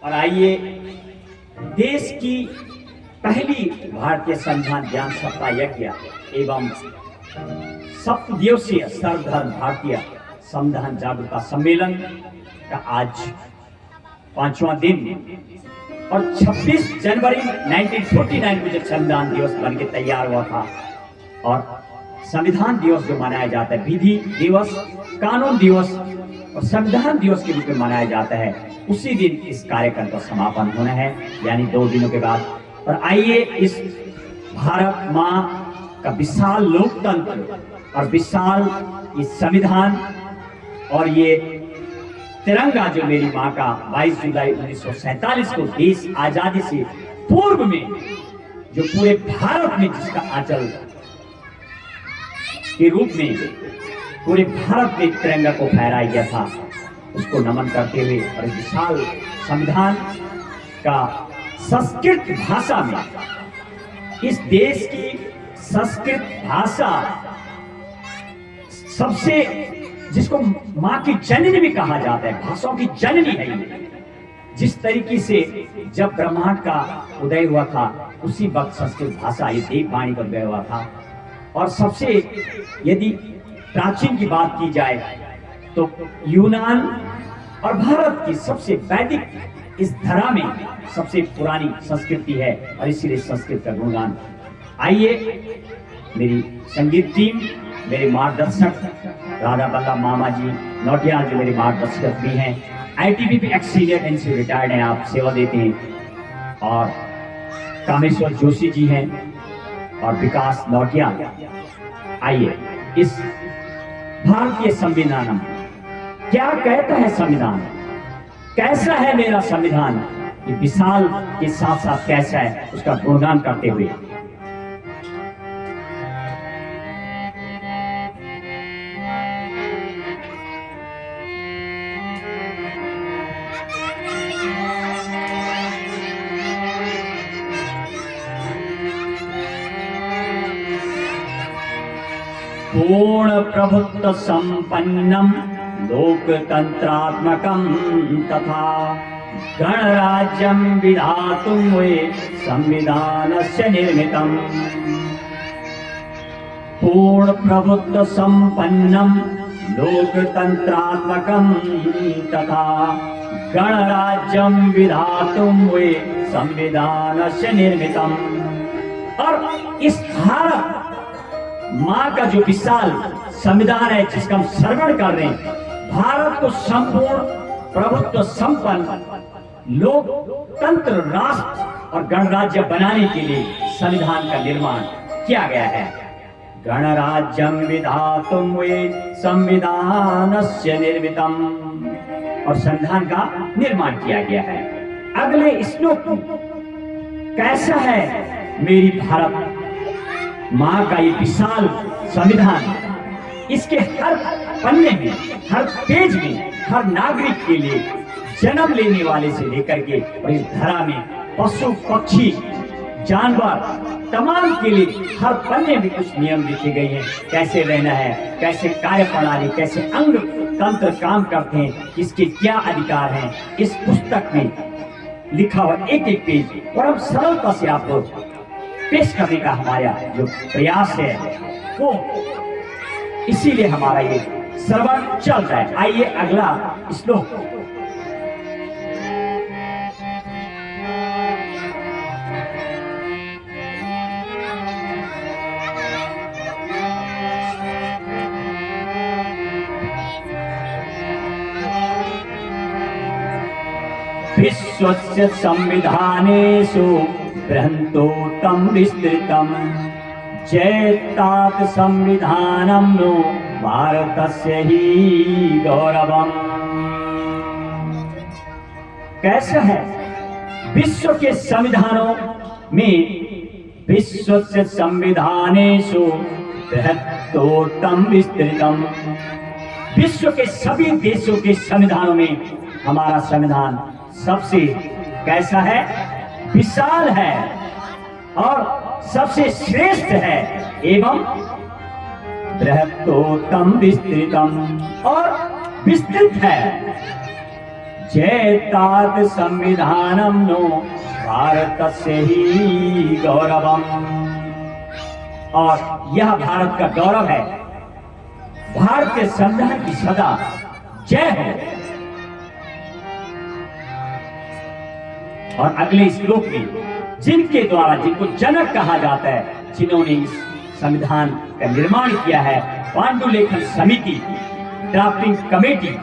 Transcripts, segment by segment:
और आइए देश की पहली भारतीय संविधान ज्ञान सप्ताह यज्ञ एवं सप्तदिवसीय सर्वधर्म भारतीय संविधान जागरूकता सम्मेलन का आज 5वां दिन और 26 जनवरी 1949 को जब संविधान दिवस बन के तैयार हुआ था और संविधान दिवस जो मनाया जाता है, विधि दिवस, कानून दिवस और संविधान दिवस के रूप में मनाया जाता है, उसी दिन इस कार्यक्रम का समापन होना है, यानी 2 दिनों के बाद। और आइए इस भारत माँ का विशाल लोकतंत्र और विशाल ये संविधान और ये तिरंगा जो मेरी माँ का 22 जुलाई 1947 को देश आजादी से पूर्व में जो पूरे भारत में जिसका आंचल के रूप में पूरे भारत में तिरंगा को फहराया गया था, उसको नमन करते हुए और विशाल संविधान का संस्कृत भाषा में, इस देश की संस्कृत भाषा सबसे जिसको माँ की जननी भी कहा जाता है, भाषाओं की जननी है ये। जिस तरीके से जब ब्रह्मांड का उदय हुआ था उसी वक्त संस्कृत भाषा ये देववाणी का उदय हुआ था। और सबसे यदि प्राचीन की बात की जाए तो यूनान और भारत की सबसे वैदिक इस धरा में सबसे पुरानी संस्कृति है और इसीलिए संस्कृत का गुणगान। आइए मेरी संगीत टीम, मेरे मार्गदर्शक राधा बल्लभ मामा जी नौटियाल जो मेरे मार्गदर्शक भी हैं, ITBP एक्स सीनियर इनसे रिटायर्ड हैं, आप सेवा देते हैं, और कामेश्वर जोशी जी हैं और विकास नौटियाल। आइए इस भारतीय संविधान क्या कहता है, संविधान कैसा है, मेरा संविधान ये विशाल के साथ साथ कैसा है, उसका गुणगान करते हुए। पूर्ण प्रभुत्व संपन्नम लोकतंत्रात्मकं तथा गणराज्यं विधातुं वे संविधानस्य निर्मितम्। पूर्ण प्रभुत्व संपन्नम लोकतंत्रात्मकं तथा गणराज्यं विधातुं वे संविधानस्य निर्मितम्। और इस भारत माँ का जो विशाल संविधान है जिसका हम श्रवण कर रहे हैं, भारत को संपूर्ण प्रभुत्व संपन्न लोकतंत्र राष्ट्र और गणराज्य बनाने के लिए संविधान का निर्माण किया गया है। गणराज्यं विधातुं वे संविधानस्य निर्मितम्, और संविधान का निर्माण किया गया है। अगले श्लोक कैसा है मेरी भारत माँ का ये विशाल संविधान, इसके हर पन्ने में, हर पेज में, हर नागरिक के लिए जन्म लेने वाले से लेकर के और इस धरा में पशु पक्षी जानवर तमाम के लिए हर पन्ने में कुछ नियम लिखे गए हैं, कैसे रहना है, कैसे कार्य प्रणाली, कैसे अंग तंत्र काम करते हैं, किसके क्या अधिकार हैं, इस पुस्तक में लिखा हुआ एक एक पेज और हम सरलता से आपको पेश करने का हमारा जो प्रयास है वो इसीलिए हमारा ये श्रवण चल रहा है। आइए अगला श्लोक। विश्वस्य संविधानेषु बृहन्तोत्तम विस्तृतम् चेत्तात् संविधानं नो भारतस्य ही गौरवम्। कैसा है विश्व के संविधानों में, विश्वस्य संविधानेषु बृहन्तोत्तम विस्तृतम्, विश्व के सभी देशों के संविधानों में हमारा संविधान सबसे कैसा है, विशाल है और सबसे श्रेष्ठ है एवं बृहत्तोत्तम विस्तृतम, और विस्तृत है। जयतात संविधानम नो भारतस्य ही गौरवम। और यह भारत का गौरव है, भारतीय संविधान की सदा जय हो। और अगले श्लोक में जिनके द्वारा, जिनको जनक कहा जाता है, जिन्होंने इस संविधान का निर्माण किया है, पांडुलेखन समिति, ड्राफ्टिंग कमेटी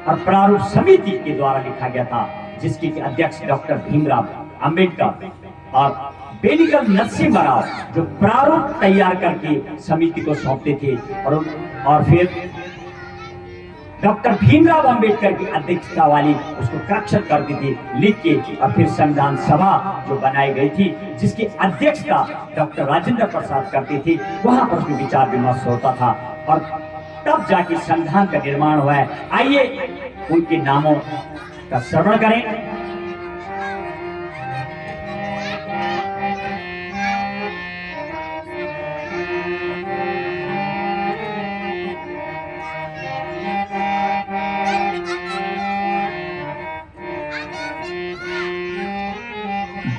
और प्रारूप समिति के द्वारा लिखा गया था, जिसके अध्यक्ष डॉक्टर भीमराव अंबेडकर और बेनिगल नरसिम्हा राव, जो प्रारूप तैयार करके समिति को सौंपते थे और फिर डॉक्टर भीमराव अंबेडकर की अध्यक्षता वाली उसको करेक्शन करती थी लिख के, और फिर संविधान सभा जो बनाई गई थी, जिसकी अध्यक्षता डॉक्टर राजेंद्र प्रसाद करते थे, वहां पर उसमें विचार विमर्श होता था और तब जाके संविधान का निर्माण हुआ है। आइए उनके नामों का श्रवण करें।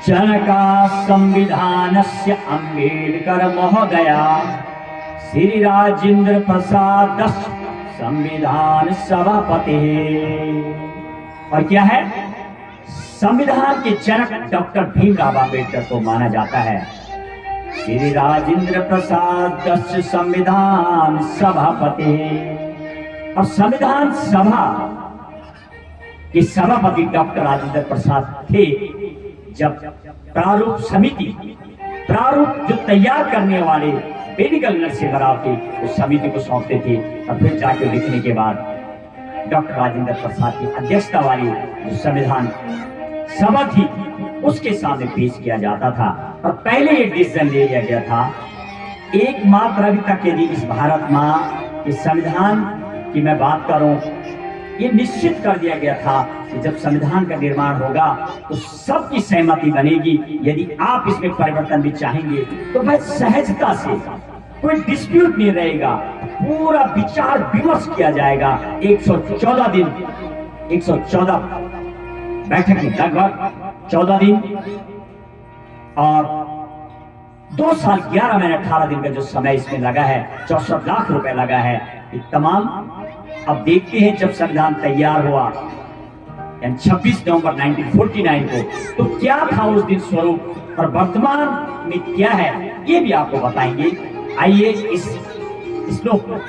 जनका संविधानस्य अंबेडकर महोदया श्री राजेंद्र प्रसाद संविधान सभापति। और क्या है, संविधान के जनक डॉक्टर भीमराव अंबेडकर को माना जाता है। श्री राजेंद्र प्रसाद संविधान सभापति। और संविधान सभा के सभापति डॉक्टर राजेंद्र प्रसाद थे। जब प्रारूप समिति, प्रारूप जो तैयार करने वाले बेनिगल नरसिम्हा राव थे, उस समिति को सौंपते थे और फिर जाकर लिखने के बाद डॉक्टर राजेंद्र प्रसाद की अध्यक्षता वाली जो संविधान सभा थी, उसके सामने पेश किया जाता था। और पहले ये डिसीजन ले लिया गया था, एकमात्र अभी तक यदि इस भारत माँ के संविधान की मैं बात करूं, ये निश्चित कर दिया गया था कि जब संविधान का निर्माण होगा तो सबकी सहमति बनेगी। यदि आप इसमें परिवर्तन भी चाहेंगे तो वह सहजता से, कोई डिस्प्यूट नहीं रहेगा, पूरा विचार विमर्श किया जाएगा। 114 दिन, 114 बैठक में, लगभग 14 दिन और 2 साल 11 महीने 18 दिन का जो समय इसमें लगा है, 64 लाख रुपए लगा है। ये तमाम अब देखते हैं जब संविधान तैयार हुआ 26 नवंबर 1949 को, तो क्या था उस दिन स्वरूप और वर्तमान में क्या है, ये भी आपको बताएंगे। आइए इस श्लोक में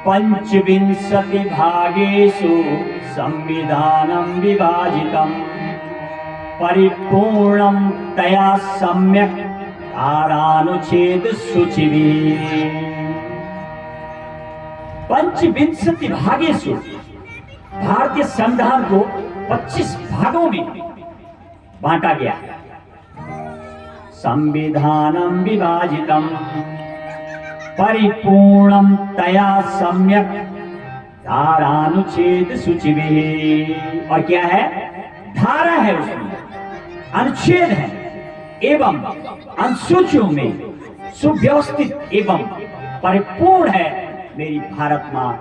पंचविंशति भागेषु संविधानं विभाजितं परिपूर्णं तया सम्यक् धारानुच्छेद सूचिभिः। पंचविंशति भागेषु, भारतीय संविधान को 25 भागों में बांटा गया। संविधानं विभाजितं परिपूर्णं तया सम्यक् धारानुच्छेद सूचिभिः। और क्या है, धारा है उसमें, अनुच्छेद है एवं अनुसूचियों में सुव्यवस्थित एवं परिपूर्ण है मेरी भारत माँ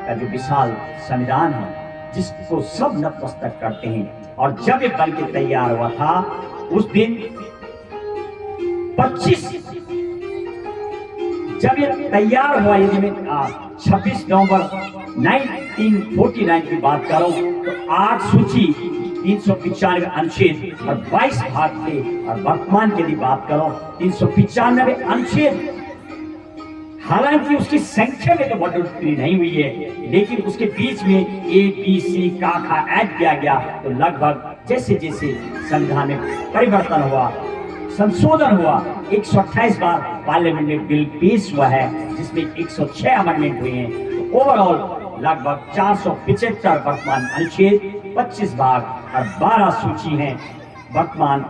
का जो विशाल संविधान है, जिसको सब नतमस्तक करते हैं। और जब ये बन के तैयार हुआ था, उस दिन 25 जब ये तैयार हुआ, यदि मैं 26 नवंबर 1949 की बात करूं तो 8 सूची, 395 अनुच्छेद और 22 भाग थे। और वर्तमान की यदि बात करो 395 अनुच्छेद। हालांकि उसकी संख्या में तो बढ़ोतरी नहीं हुई है, लेकिन उसके बीच में ए बी सी का खा ऐड किया गया। तो लगभग जैसे जैसे संविधान में परिवर्तन हुआ, संशोधन हुआ, 128 बार पार्लियामेंट में बिल पेश हुआ है, जिसमें 106 अमेंडमेंट हुए हैं। तो ओवरऑल लगभग 475 वर्तमान अनुच्छेद, 25 भाग और 12 सूची हैं। वर्तमान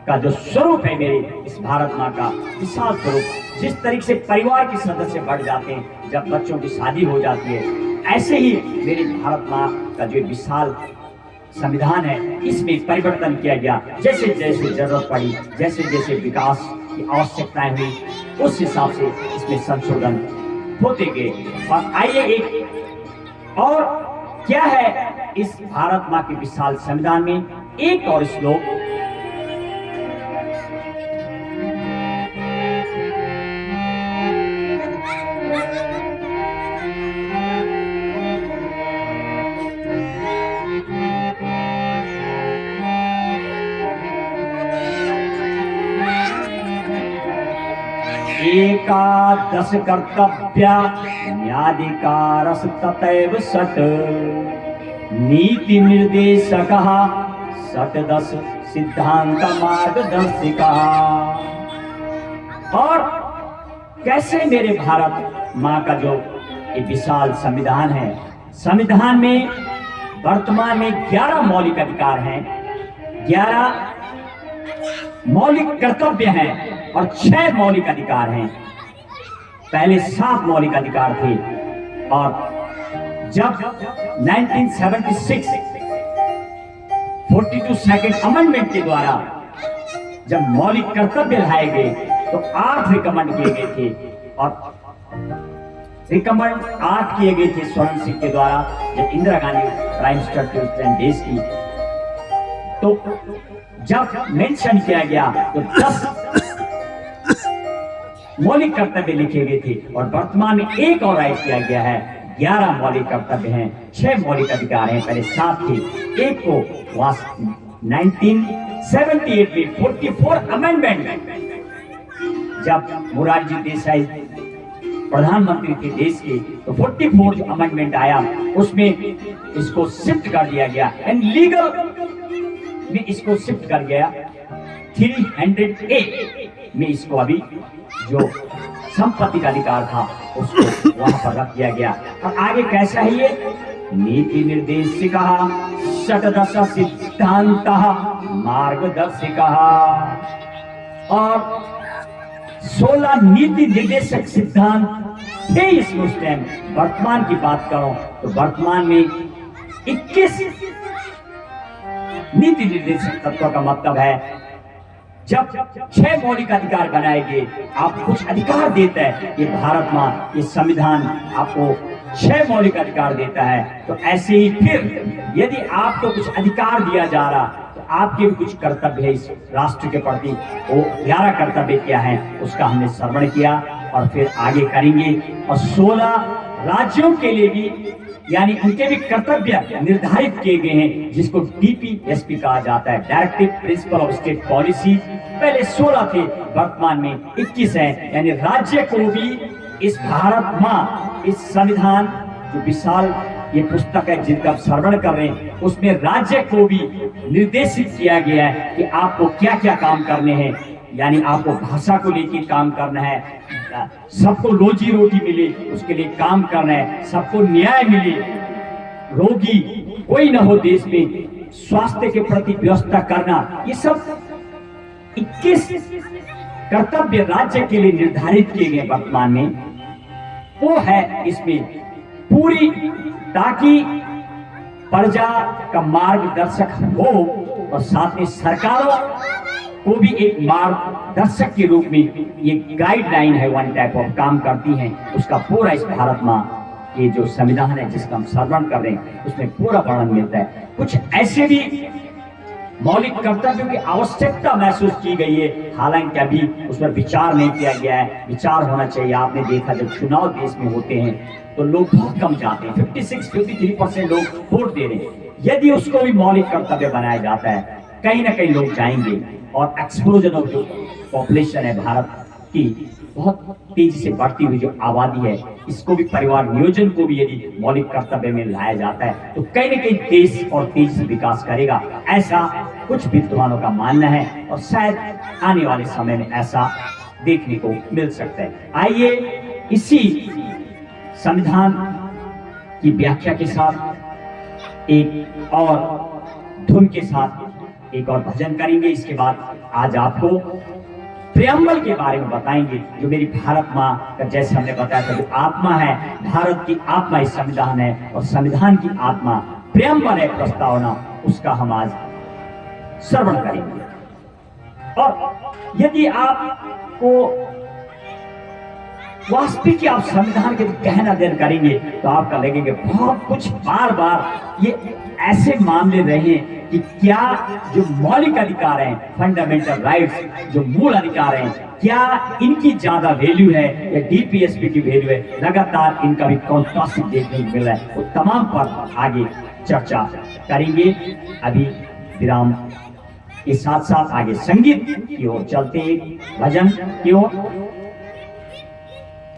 का जो स्वरूप है मेरे इस भारत माँ का विशाल स्वरूप, जिस तरीके से परिवार के सदस्य बढ़ जाते हैं, जब बच्चों की शादी हो जाती है, ऐसे ही मेरी भारत माँ का जो विशाल संविधान है इसमें परिवर्तन किया गया। जैसे जैसे जरूरत पड़ी, जैसे जैसे विकास की आवश्यकताएं हुई, उस हिसाब से इसमें संशोधन होते गए। और आइए एक और क्या है इस भारत माँ के विशाल संविधान में, एक और श्लोक। एकादश कर्तव्या न्याधिकारस तथैव षट् नीति निर्देशकः षट्दश सिद्धांत मार्गदर्शिका। और कैसे मेरे भारत माँ का जो ये विशाल संविधान है, संविधान में वर्तमान में 11 मौलिक अधिकार हैं, 11 मौलिक कर्तव्य हैं और 6 मौलिक अधिकार हैं। पहले 7 मौलिक अधिकार थे और जब 1976 42 सेकंड अमेंडमेंट के द्वारा जब मौलिक कर्तव्य लाए गए तो 8 रिकमेंड किए गए थे और रिकमेंड 8 किए गए थे स्वर्ण सिंह के द्वारा जब इंदिरा गांधी प्राइम मिनिस्टर देश की। तो जब मेंशन किया गया तो 10 मौलिक कर्तव्य लिखे गए थे और वर्तमान में एक और ऐड किया गया है, 11 मौलिक कर्तव्य हैं, 6 मौलिक अधिकार हैं। पहले 7 थे, एक को 1978 में 44 अमेंडमेंट जब मोरारजी देसाई प्रधानमंत्री थे देश के, तो 44 जो अमेंडमेंट आया उसमें इसको शिफ्ट कर दिया गया एंड लीगल में इसको शिफ्ट कर गया 300A में इसको अभी जो संपत्ति का अधिकार था उसको वहां पर रख दिया गया। और आगे कैसा है ये, नीति निर्देशिका षट्दश सिद्धांत मार्गदर्शिका। और 16 नीति निर्देशक सिद्धांत थे इसमें उस टाइम। वर्तमान की बात करो तो वर्तमान में 21 नीति निर्देशक तत्व का मतलब है जब 6 मौलिक अधिकार बनाए गए, आप कुछ अधिकार देता है ये भारत माँ, ये संविधान आपको 6 मौलिक अधिकार देता है। तो ऐसे ही फिर यदि आपको कुछ अधिकार दिया जा रहा तो आपके भी कुछ कर्तव्य है इस राष्ट्र के प्रति। वो 11 कर्तव्य क्या है उसका हमने श्रवण किया और फिर आगे करेंगे। और 16 राज्यों के लिए भी यानी उनके भी कर्तव्य निर्धारित किए गए हैं जिसको DPSP कहा जाता है, directive principle of state policy. पहले 16 थे, वर्तमान में 21 है। यानी राज्य को भी इस भारत माँ, इस संविधान जो विशाल ये पुस्तक है जिनका आप श्रवण कर रहे हैं, उसमें राज्य को भी निर्देशित किया गया है कि आपको क्या क्या काम करने हैं। यानी आपको भाषा को लेकर काम करना है, सबको रोजी रोटी मिले उसके लिए काम करना है, सबको न्याय मिले, रोगी कोई न हो देश में, स्वास्थ्य के प्रति व्यवस्था करना, ये सब 21 कर्तव्य राज्य के लिए निर्धारित किए गए वर्तमान में। वो है इसमें पूरी, ताकि प्रजा का मार्गदर्शक हो और साथ में सरकारों को भी एक मार्गदर्शक के रूप में ये गाइडलाइन है, वन टाइप ऑफ काम करती हैं। उसका पूरा इस भारत माँ ये जो संविधान है जिसका हम श्रवण कर रहे हैं उसमें पूरा वर्णन मिलता है। कुछ ऐसे भी मौलिक कर्तव्यों की आवश्यकता महसूस की गई है, हालांकि अभी उस पर विचार नहीं किया गया है। विचार होना चाहिए। आपने देखा जब चुनाव देश में होते हैं तो लोग बहुत कम जाते हैं, 56-53% लोग वोट दे रहे हैं। यदि उसको भी मौलिक कर्तव्य बनाया जाता है कहीं ना कहीं लोग जाएंगे। और एक्सप्लोजन ऑफ जो पॉपुलेशन है भारत की, बहुत तेजी से बढ़ती हुई जो आबादी है, इसको भी परिवार नियोजन को भी यदि मौलिक कर्तव्य में लाया जाता है तो कहीं ना कहीं देश और तेजी से विकास करेगा, ऐसा कुछ विद्वानों का मानना है। और शायद आने वाले समय में ऐसा देखने को मिल सकता है। आइए इसी संविधान की व्याख्या के साथ एक और धुन के साथ एक और भजन करेंगे। इसके बाद आज आपको प्रियम्बल के बारे में बताएंगे, जो मेरी भारत माँ का, जैसे हमने बताया था, जो आत्मा है, भारत की आत्मा इस संविधान है, और संविधान की आत्मा प्रियम्बल है, प्रस्तावना, उसका हम आज श्रवण करेंगे। और यदि आपको वास्तविक आप संविधान के गहन अध्ययन करेंगे तो आपका लगेगा बहुत कुछ, बार बार ये ऐसे मामले रहे कि क्या जो मौलिक अधिकार हैं, फंडामेंटल राइट्स, जो मूल अधिकार हैं, क्या इनकी ज्यादा वैल्यू है या डीपीएसपी की वैल्यू है। लगातार इनका भी कॉन्ट्रास्ट देखने को मिल रहा है, वो तमाम पर आगे चर्चा करेंगे। अभी विराम के साथ साथ आगे संगीत की ओर चलते, भजन की ओर।